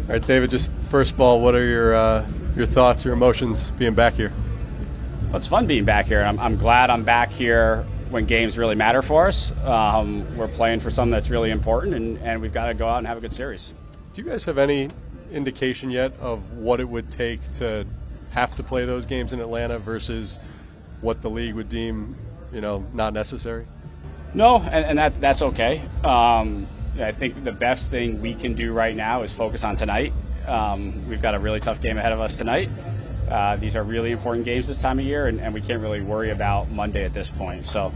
All right, David, just first of all, what are your thoughts, your emotions being back here? Well, it's fun being back here. I'm glad I'm back here when games really matter for us. We're playing for something that's really important, and we've got to go out and have a good series. Do you guys have any indication yet of what it would take to have to play those games in Atlanta versus what the league would deem, not necessary? No, and that's okay. I think the best thing we can do right now is focus on tonight. We've got a really tough game ahead of us tonight. These are really important games this time of year, and we can't really worry about Monday at this point. So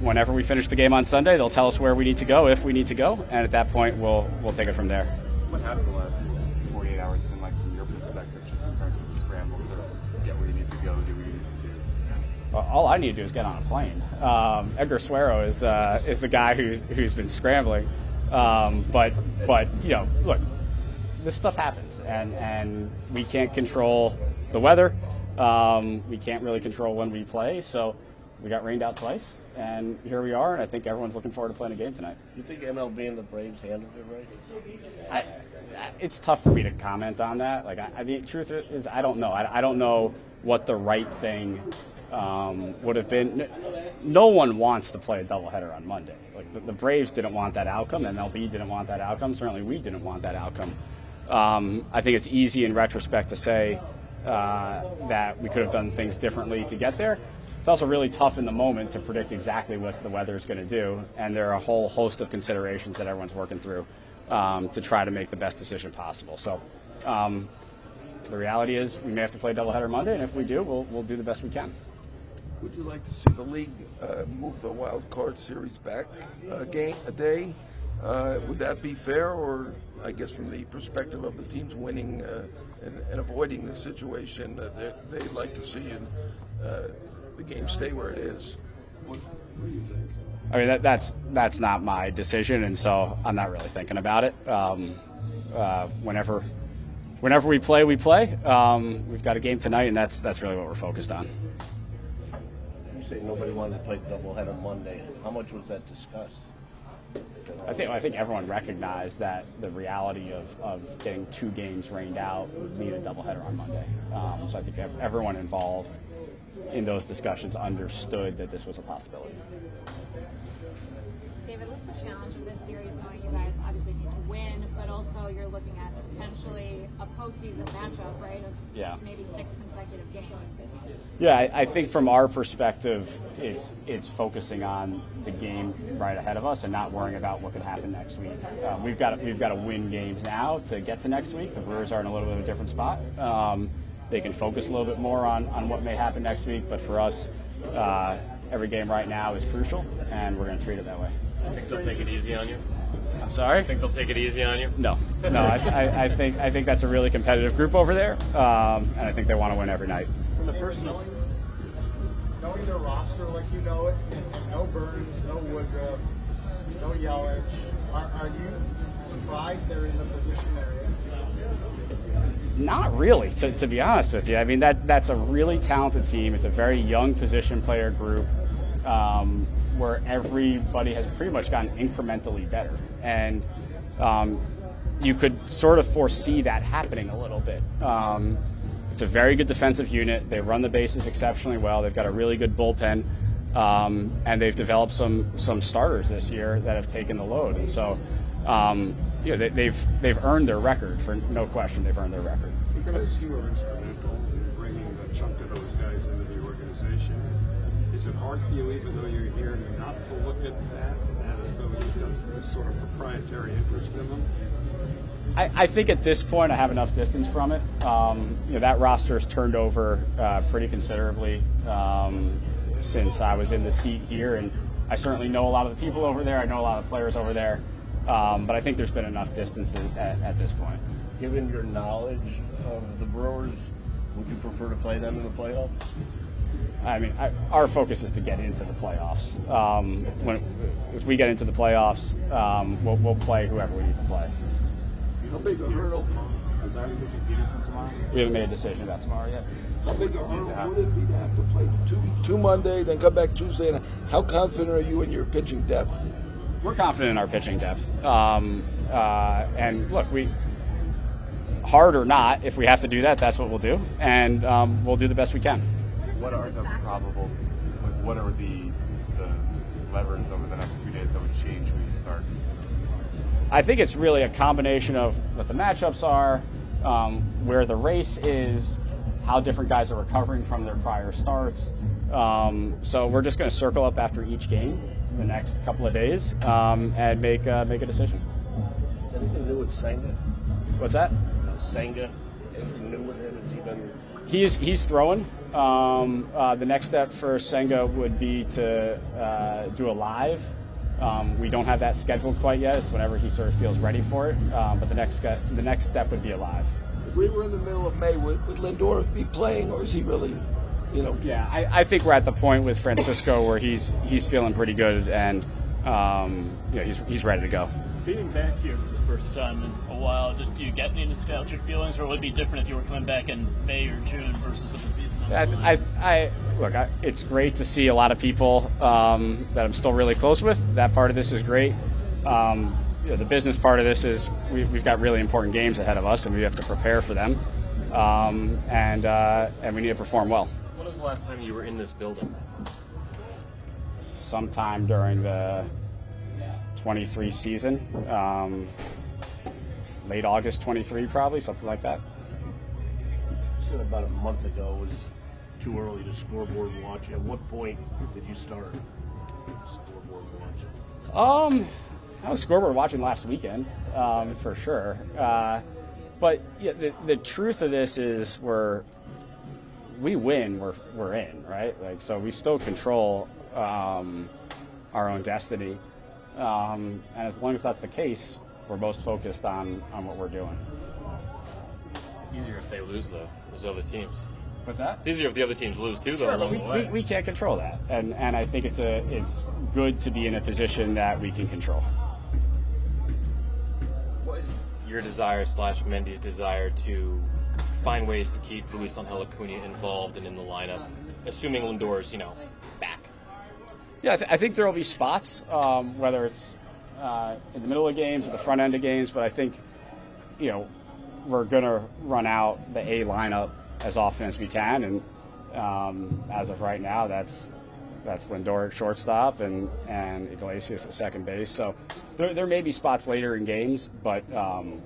whenever we finish the game on Sunday, they'll tell us where we need to go, if we need to go, and at that point, we'll take it from there. What have the last 48 hours been like from your perspective, just in terms of the scramble to get where you need to go, do what you need to do? Well, all I need to do is get on a plane. Edgar Suero is the guy who's been scrambling, but look, this stuff happens, and we can't control the weather. We can't really control when we play, so we got rained out twice, and here we are, and I think everyone's looking forward to playing a game tonight. Do you think MLB and the Braves handled it right? It's tough for me to comment on that. The truth is, I don't know. I don't know what the right thing would have been. No one wants to play a doubleheader on Monday. The Braves didn't want that outcome. MLB didn't want that outcome. Certainly we didn't want that outcome. I think it's easy in retrospect to say that we could have done things differently to get there. It's also really tough in the moment to predict exactly what the weather is going to do, and there are a whole host of considerations that everyone's working through to try to make the best decision possible. So the reality is we may have to play a doubleheader Monday, and if we do, we'll do the best we can. Would you like to see the league move the wild card series back a day? Would that be fair, or I guess from the perspective of the teams winning and avoiding the situation, they'd like to see the game stay where it is? What do you think? I mean, that's not my decision, and so I'm not really thinking about it. Whenever we play, we play. We've got a game tonight, and that's really what we're focused on. You say nobody wanted to play doubleheader Monday. How much was that discussed? I think everyone recognized that the reality of getting two games rained out would mean a doubleheader on Monday. So I think everyone involved in those discussions understood that this was a possibility. David, what's the challenge of this series, knowing you guys obviously need to win, but also you're looking at potentially a postseason matchup, right, of maybe 6 consecutive games? Yeah, I think from our perspective, it's focusing on the game right ahead of us and not worrying about what could happen next week. We've got to win games now to get to next week. The Brewers are in a little bit of a different spot. They can focus a little bit more on what may happen next week, but for us, every game right now is crucial, and we're going to treat it that way. Think they'll take it easy on you? I'm sorry? Think they'll take it easy on you? No. I think that's a really competitive group over there, and I think they want to win every night. From the personal, knowing their roster like you know it, and no Burns, no Woodruff, no Yelich, are you surprised they're in the position they're in? Not really, to be honest with you. I mean, that's a really talented team. It's a very young position player group where everybody has pretty much gotten incrementally better. And you could sort of foresee that happening a little bit. It's a very good defensive unit. They run the bases exceptionally well. They've got a really good bullpen. And they've developed some starters this year that have taken the load. And so they've earned their record, for no question. They've earned their record. Because you were instrumental in bringing a chunk of those guys into the organization, is it hard for you, even though you're here, not to look at that as though you've got this sort of proprietary interest in them? I think at this point I have enough distance from it. That roster has turned over pretty considerably since I was in the seat here, and I certainly know a lot of the people over there. I know a lot of the players over there, but I think there's been enough distance at this point. Given your knowledge of the Brewers, would you prefer to play them in the playoffs? I mean, our focus is to get into the playoffs. If we get into the playoffs, we'll play whoever we need to play. How big a hurdle? I'm sorry, would you Peterson tomorrow? We haven't made a decision about tomorrow yet. How big a hurdle would it be to have to play two Monday, then come back Tuesday? And how confident are you in your pitching depth? We're confident in our pitching depth. And look, hard or not, if we have to do that, that's what we'll do, and we'll do the best we can. What are the what are the levers over the next 2 days that would change who you start? I think it's really a combination of what the matchups are, where the race is, how different guys are recovering from their prior starts. So we're just going to circle up after each game the next couple of days and make a decision. Is anything new with Senga? What's that? Senga? Anything new with him? He's throwing. The next step for Senga would be to do a live. We don't have that scheduled quite yet. It's whenever he sort of feels ready for it. But the next step would be a live. If we were in the middle of May, would Lindor be playing, or is he really, Yeah, I think we're at the point with Francisco where he's feeling pretty good, and he's ready to go. Being back here for the first time in a while, do you get any nostalgic feelings, or would it be different if you were coming back in May or June versus with the season on the line? Look, it's great to see a lot of people that I'm still really close with. That part of this is great. The business part of this is we've got really important games ahead of us, and we have to prepare for them, and we need to perform well. When was the last time you were in this building? Sometime during the 23 season, late August 23 probably, something like that. You said about a month ago it was too early to scoreboard watch. At what point did you start scoreboard watching? I was scoreboard watching last weekend, for sure. But yeah, the truth of this is we win, we're in, right? Like, so we still control our own destiny. And as long as that's the case, we're most focused on what we're doing. It's easier if they lose, though. There's other teams. What's that? It's easier if the other teams lose, too, though. Sure, but we can't control that. And I think it's good to be in a position that we can control. What is your desire / Mendy's desire to find ways to keep Luisangel Acuña involved and in the lineup, assuming Lindor's, back? Yeah, I think there will be spots, whether it's in the middle of games or the front end of games, but I think, we're going to run out the A lineup as often as we can, and as of right now, that's Lindor at shortstop and Iglesias at second base. So there may be spots later in games, but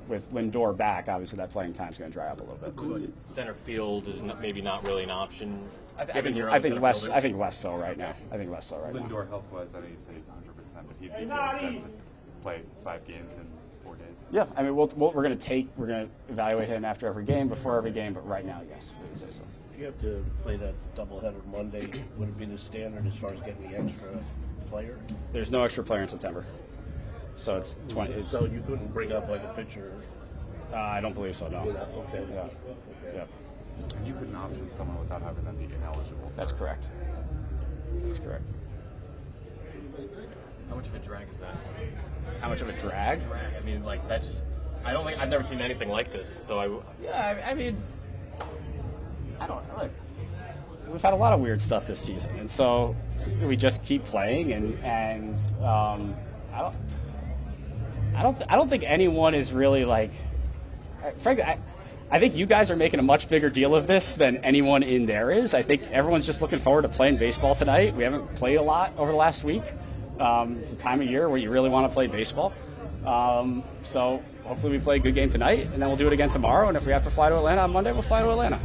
with Lindor back, obviously that playing time is going to dry up a little bit. Center field is maybe not really an option. I think less so right now. Lindor health-wise, I know you say he's 100%, but he'd be good to play 5 games in 4 days. Yeah, I mean, we're going to evaluate him after every game, before every game, but right now, yes, we would say so. If you have to play that doubleheader Monday, would it be the standard as far as getting the extra player? There's no extra player in September, so it's 20. So you couldn't bring up like a pitcher? I don't believe so. No. Okay. Yeah. You couldn't option someone without having them be ineligible. That's correct. How much of a drag is that? How much of a drag? I mean, I've never seen anything like this. So I mean, I don't know. We've had a lot of weird stuff this season, and so we just keep playing, and I don't think anyone is really like. Frankly, I think you guys are making a much bigger deal of this than anyone in there is. I think everyone's just looking forward to playing baseball tonight. We haven't played a lot over the last week. It's the time of year where you really want to play baseball. So hopefully we play a good game tonight, and then we'll do it again tomorrow. And if we have to fly to Atlanta on Monday, we'll fly to Atlanta.